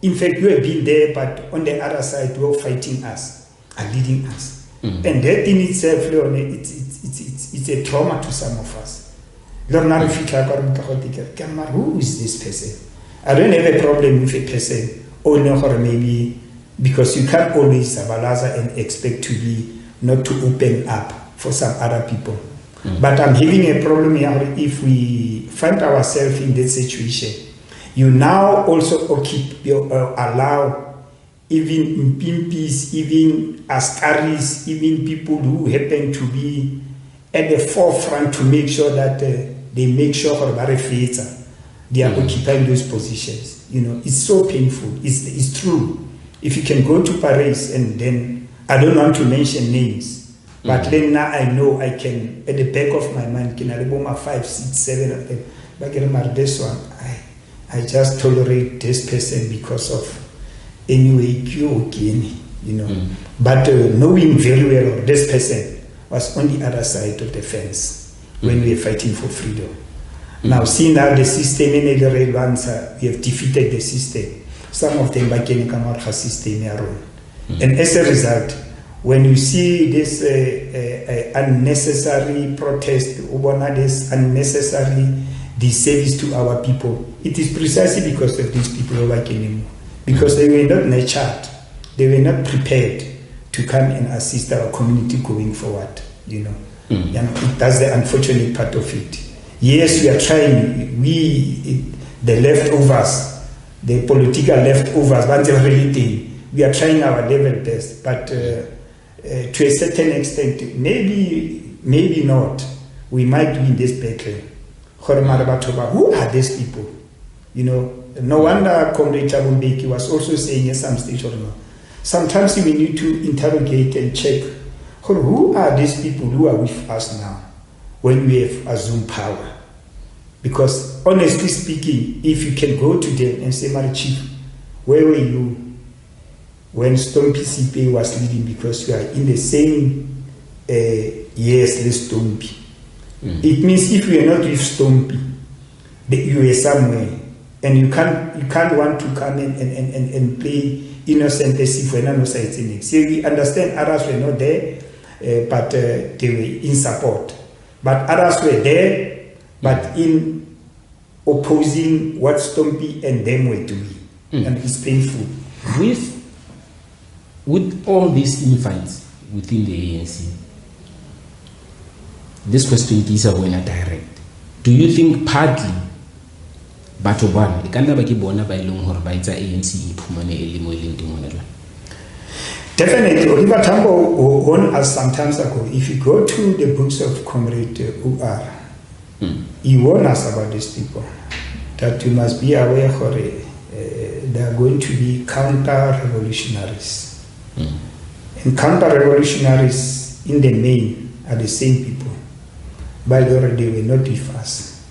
In fact, you have been there, but on the other side, you are fighting us, are leading us. And that in itself, it's a trauma to some of us. Who is this person? I don't have a problem with a person, or maybe because you can't always abalaza and expect to be not to open up for some other people. But I'm having a problem here if we find ourselves in that situation. You now also allow even Mpimpis, even Askaris, even people who happen to be at the forefront to make sure that they make sure they are occupying those positions. It's so painful. It's true. If you can go to Paris and then, I don't want to mention names, But then now I know I can, at the back of my mind, can I remember 5, 6, 7 of them. But this one, I just tolerate this person because of anyway, But knowing very well this person was on the other side of the fence when we were fighting for freedom. Now, seeing how the system in the red ones, we have defeated the system. Some of them can come out of the system. And as a result, when you see this unnecessary protest, this unnecessary disservice to our people, it is precisely because of these people who are anymore. Because they were not nurtured, they were not prepared to come and assist our community going forward. And that's the unfortunate part of it. Yes, we are trying. The leftovers, the political leftovers, but we are trying our level best. But to a certain extent, maybe not. We might win this battle. Who are these people? No wonder Comrade Mbeki was also saying at some stage, sometimes we need to interrogate and check who are these people who are with us now when we have assumed power. Because honestly speaking, if you can go to them and say, "My chief, where were you when Stompy CPA was leading?" Because you are in the same years as Stompy. It means if you are not with Stompy, you are somewhere. And you can't want to come in and play innocent as if we're not no sides in it. So we understand others were not there, but they were in support. But others were there, but in opposing what Stompy and them were doing. And it's painful. With all these infights within the ANC, this question is when direct. Do you think partly batho bana e kana ba ke bona ba ileng hore ba itsa ANC iphumane e le mo ileng dingonela? Definitely. Oliver Tambo warned us some time ago. If you go to the books of Comrade UR, he warned us about these people, that you must be aware they are going to be counter-revolutionaries. And counter-revolutionaries in the main are the same people. By the way, they were not with us.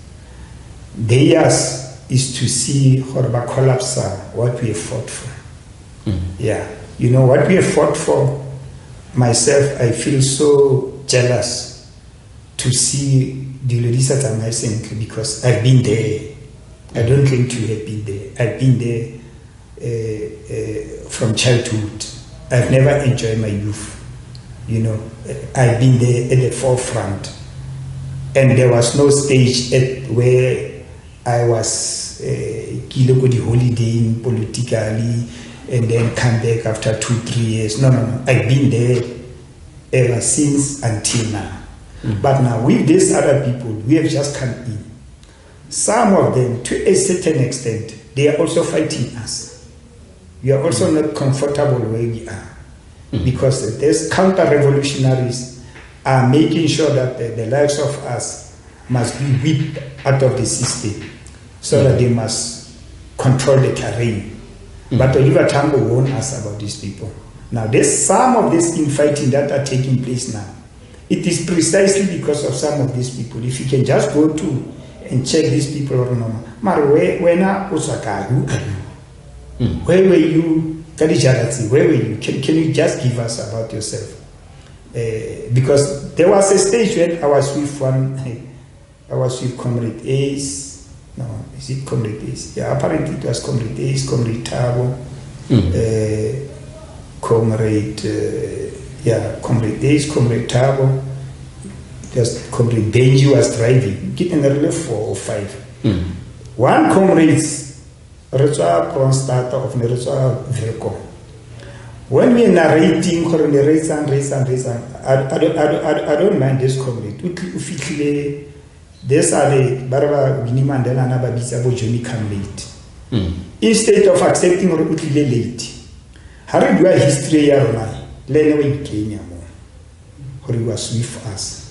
Theirs is to see Horba collapse what we have fought for. Yeah. What we have fought for, myself, I feel so jealous to see the Lodisa Tamaisen because I've been there. I don't claim to have been there. I've been there from childhood. I've never enjoyed my youth. I've been there at the forefront. And there was no stage where I was holidaying politically and then come back after 2-3 years. No. I've been there ever since until now. But now with these other people, we have just come in. Some of them, to a certain extent, they are also fighting us. We are also not comfortable where we are. Because these counter-revolutionaries are making sure that the lives of us must be whipped out of the system so that they must control the terrain. But Oliver Tambo warned us about these people. Now, there's some of this infighting that are taking place now. It is precisely because of some of these people. If you can just go to and check these people, where were you? Where were you? Can you just give us about yourself? Because there was a stage when I was with Comrade Ace. No, is it Comrade Ace? Yeah, apparently it was Comrade Ace, Comrade Tabo, Comrade Ace, Comrade Tabo. Just Comrade Benji was driving, getting a relay 4 or 5. One comrade, Retswa Kronstata of Neretswa Vehicle. When we are narrating, I don't mind this comrade. These are the Baraba Winnie Mandela and Ababisa Johnny come late. Instead of accepting or late, how do I history Yarona? Lenaway Kenya more. Or he was with us.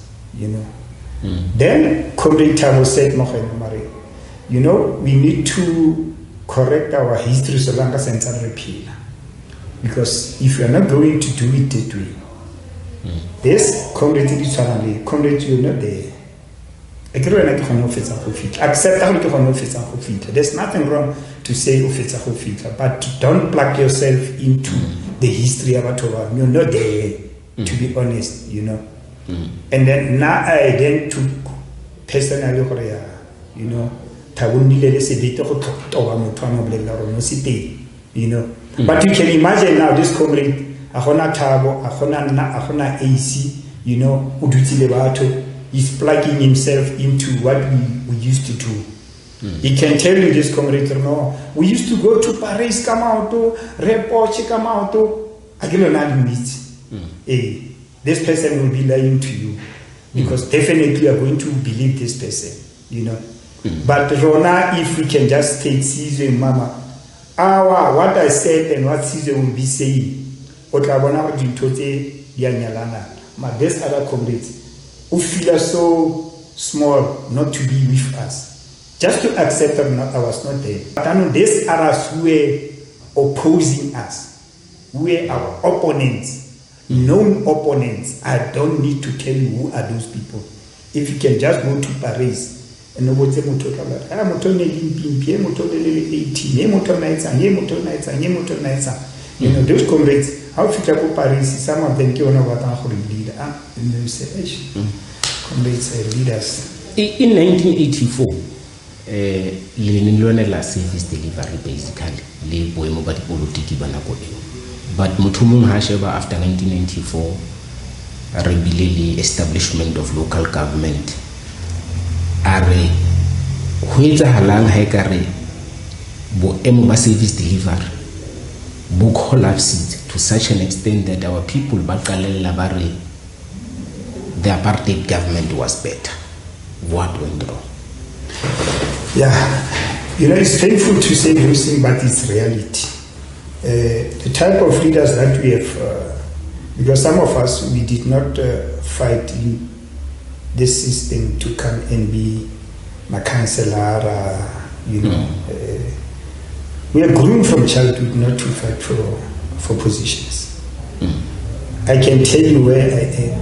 Then Comrade Tabo said, we need to correct our history so long as it's repeal. Because if we are not going to do it that way, This comrade you're not there. Accept there's nothing wrong to say but don't plug yourself into the history of Atoba. You're not there, to be honest, you know. And then now I then took personally, you know, you know. But you can imagine now this comrade, AC, you know, he's plugging himself into what we used to do. He can tell you this comrade, no, we used to go to Paris, come out to Repoche, come out to this person will be lying to you because definitely you are going to believe this person, you know. But Rona, if we can just take Caesar and Mama, what I said and what Caesar will be saying, what I want to do today, but this other comrades who feel so small not to be with us, just to accept that I was not there. But these others who were opposing us, who were our opponents, known opponents. I don't need to tell you who are those people. If you can just go to Paris and know what they're talking about. You know, those comrades, how if you go Paris, some of them don't know what I'm leader. And they say, comrades are leaders. In 1984, le service delivery basically le boemo ba dipolitiki ba nako eo, but motho mong ha sheba after 1994 re bile le establishment of local government are ho etsahalang ha ekare boemo ba service delivery bo collapsed to such an extent that our people ba qalella ba re the apartheid government was better. What went wrong? Yeah, you know, it's painful to say those things, but it's reality. The type of leaders that we have, because some of us, we did not fight in this system to come and be my counselor, you know. We are groomed from childhood not to fight for positions. I can tell you where I am.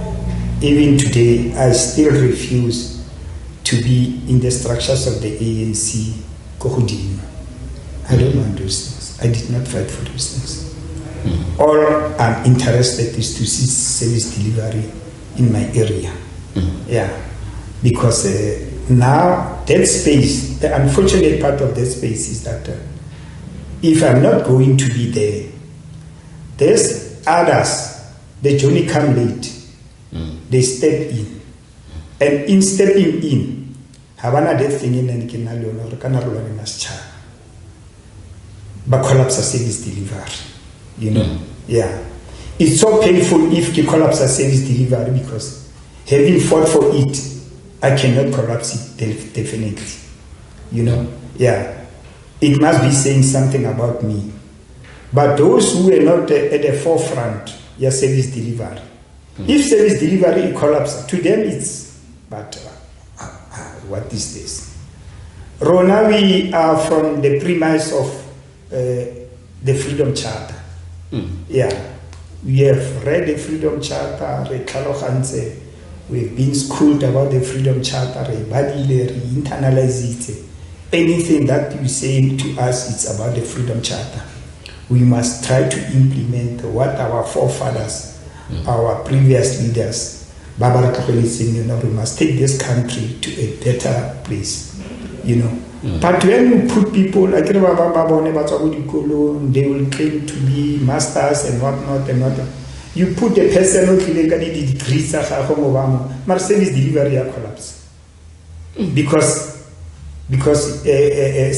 Even today, I still refuse to be in the structures of the ANC. I don't want those things. I did not fight for those things. All I'm interested is to see service delivery in my area. Yeah, because now that space, the unfortunate part of that space is that if I'm not going to be there, there's others, the journey come late, they step in. And in stepping in, Havana that thing in and but collapse a service delivery. You know? Yeah. It's so painful if you collapse a service delivery because having fought for it, I cannot collapse it definitely. You know? Yeah. It must be saying something about me. But those who are not at the forefront, your service delivery. If service delivery collapses, to them it's, but what is this? Rona, we are from the premise of the Freedom Charter. Yeah, we have read the Freedom Charter, we've been schooled about the Freedom Charter, internalize it. Anything that you say to us, it's about the Freedom Charter. We must try to implement what our forefathers, our previous leaders, you know, we must take this country to a better place, you know. But when you put people like they will claim to be masters and whatnot and whatnot. You put a person who degrees, service delivery collapse because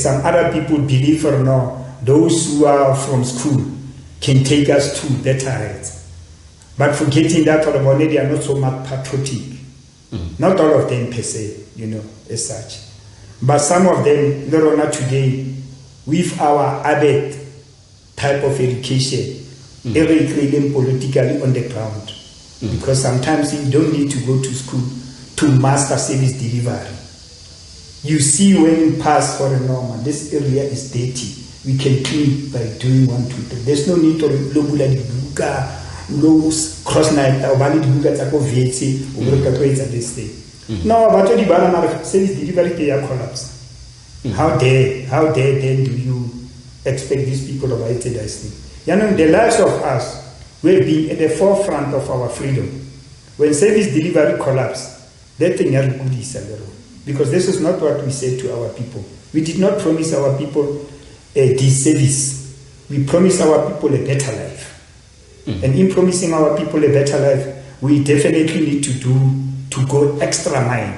some other people believe or no, those who are from school can take us to better heights. But forgetting that they are not so much patriotic. Not all of them per se, you know, as such. But some of them, Lorona today, with our added type of education, every creating politically on the ground. Because sometimes you don't need to go to school to master service delivery. You see when you pass for a normal, this area is dirty. We can clean by doing 1, 2, 3. There's no need to lobula di buka. cross night or valid this thing. No, but the banana service delivery they are collapsed. How dare then do you expect these people to write this thing? You know, the lives of us will be at the forefront of our freedom. When service delivery collapsed, that thing is good, because this is not what we said to our people. We did not promise our people this service. We promised our people a better life. And in promising our people a better life, we definitely need to go extra mile.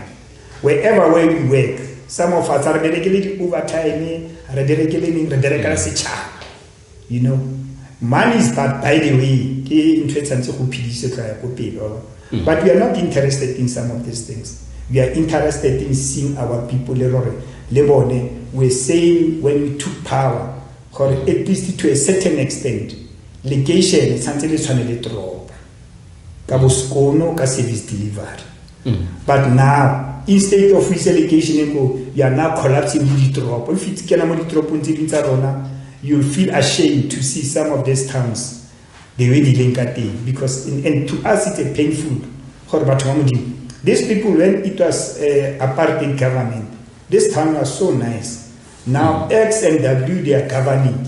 Wherever we work, some of us are dedicated overtime, you know. Money is bad, by the way, but we are not interested in some of these things. We are interested in seeing our people. We're saying when we took power, or at least to a certain extent, legation is something that's on the drop. Service delivered. But now, instead of this legation, you are now collapsing the drop. If it's you feel ashamed to see some of these towns the way they link at it, because and to us it's a painful. These people, when it was apartheid government, this town was so nice. Now X and W they are governing,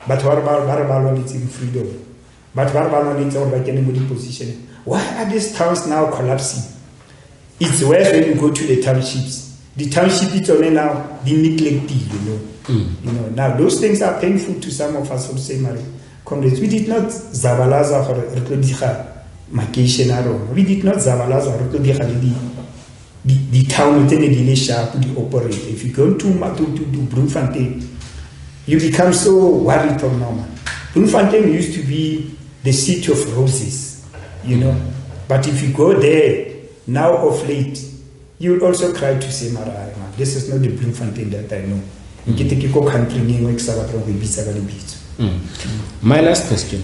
but Barbalon is in freedom. But Barbalon is all by getting position. Why are these towns now collapsing? It's worse when you go to the townships. The township is only now the neglected, you know. You know, now those things are painful to some of us who say, Mary, comrades, we did not Zavalaza or Rutodiha Makation Aro. We did not Zavalaza or Rutodiha the town within the delay sharp to operate. If you go to Bloemfontein, you become so worried or normal. Bloemfontein used to be the city of roses, you know. But if you go there, now of late, you will also cry to say, Mara, this is not the Bloemfontein that I know. My last question.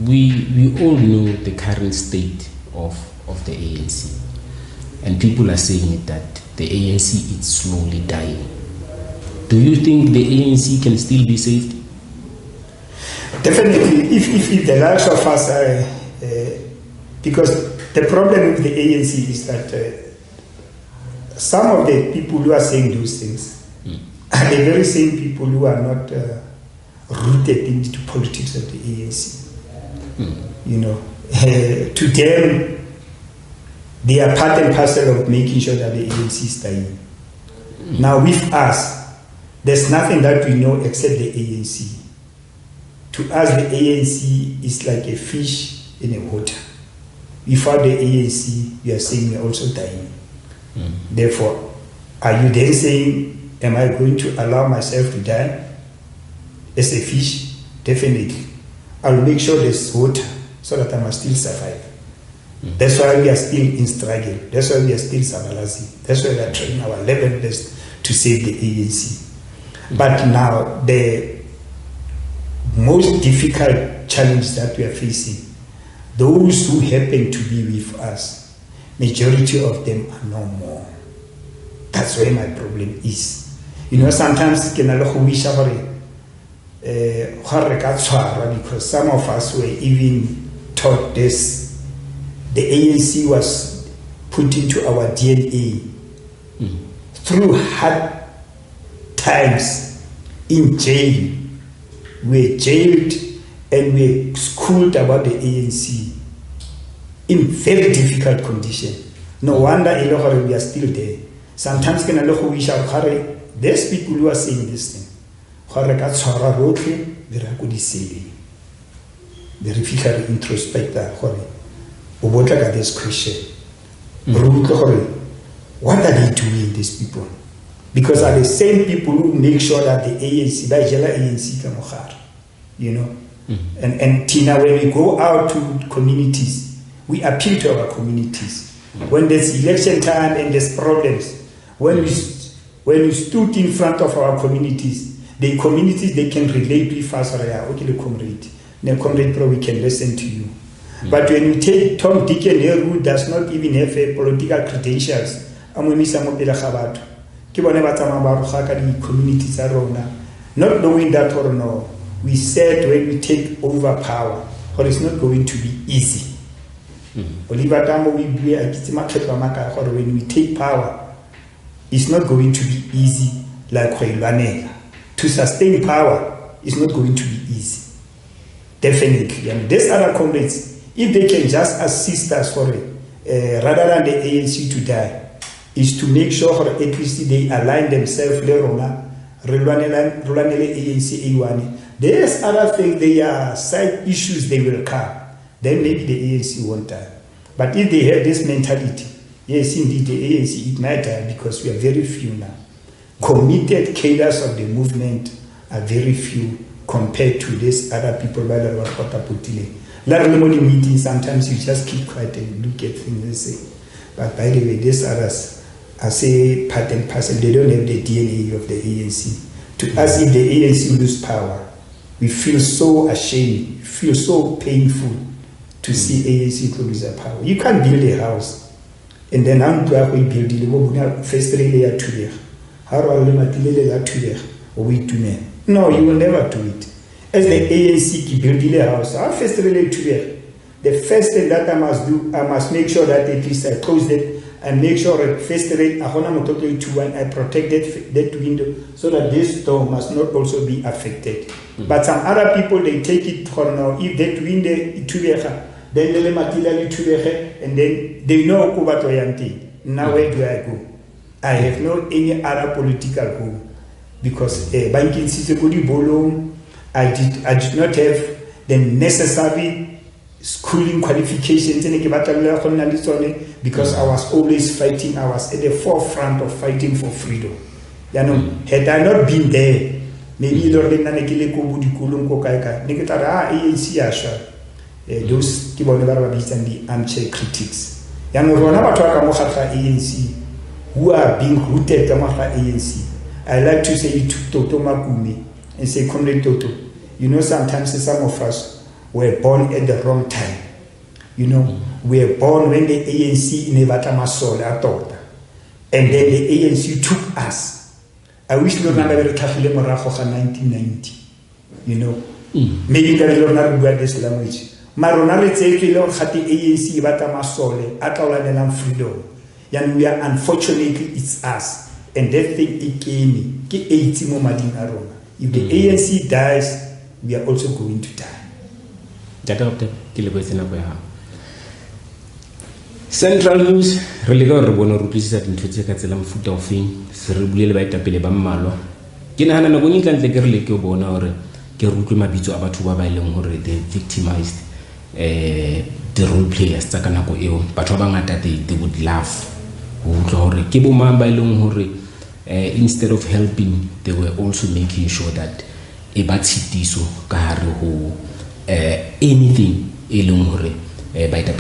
We all know the current state of the ANC, and people are saying it that the ANC is slowly dying. Do you think the ANC can still be saved? Definitely, if the likes of us are, because the problem with the ANC is that some of the people who are saying those things are the very same people who are not rooted into politics of the ANC. You know, to them, they are part and parcel of making sure that the ANC is dying. Now, with us, there's nothing that we know except the ANC. To us, the ANC is like a fish in the water. Without the ANC, we are saying we are also dying. Therefore, are you then saying, am I going to allow myself to die as a fish? Definitely. I'll make sure there's water so that I must still survive. That's why we are still in struggle. That's why we are still sabalazing. That's why we are trying our level best to save the ANC. But now, the most difficult challenge that we are facing, those who happen to be with us, majority of them are no more. That's where my problem is. You know, sometimes because some of us were even taught this. The ANC was put into our DNA through hard times in jail. We were jailed and we were schooled about the ANC in very difficult conditions. No wonder we are still there. Sometimes there's people who are saying this thing. Very introspector. About this question. What are they doing, these people? Because are the same people who make sure that the ANC, you know. And Tina, when we go out to communities, we appeal to our communities. When there's election time and there's problems, when we stood in front of our communities, the communities, they can relate with us. Okay, the comrade, bro, we can listen to you. But when you take Tom, Dick, and Harry, who does not even have political credentials, communities are not knowing that or no. We said when we take over power, or it's not going to be easy. Oliver Tambo, when we take power, it's not going to be easy like Khwailwanela. To sustain power is not going to be easy. Definitely. And these other comrades, if they can just assist us for it, rather than the ANC to die, is to make sure at least they align themselves. There's other things, they are side issues they will come. Then maybe the ANC won't die. But if they have this mentality, yes, indeed, the ANC, it might die because we are very few now. Committed cadres of the movement are very few compared to these other people. Meeting, sometimes you just keep quiet and look at things and say, but by the way, these others, I say part and parcel, they don't have the DNA of the ANC. To us, if the ANC lose power, we feel so ashamed, feel so painful to see ANC lose their power. You can't build a house and then I'm going to build it. First layer to there. How are we do? No, you will never do it. As the ANC build a house, our first relate to there. The first thing that I must do, I must make sure that at least I close it and make sure that first rate I protect that window so that this door must not also be affected. But some other people, they take it for now. If that window then they materially and then they know now where do I go? I have no any other political goal because banking system I did not have the necessary schooling qualifications because I was always fighting. I was at the forefront of fighting for freedom. You know, had I not been there, maybe those the armchair critics. You know, who are being rooted in ANC. I like to say to Toto Makumi and say, Comrade Toto, you know, sometimes some of us were born at the wrong time. You know, we were born when the ANC in Tumahole thought, and then the ANC took us. I wish we remember 1990. You know, maybe there is not good this language. Marona let's say the ANC Tumahole at freedom. And we are, unfortunately, it's us. And that thing, it came. If the ANC dies, we are also going to die. Central News, really got a bonus at Intuitive Foot of Fame, Cerebral by Tapileba Malo. Kinahana Nagunikan the girl like Bona or Kerukuma Bito Abatuba by Longhore, they victimized the role players, Takanako Eo, but Obangata they would laugh. Instead of helping, they were also making sure that anything by the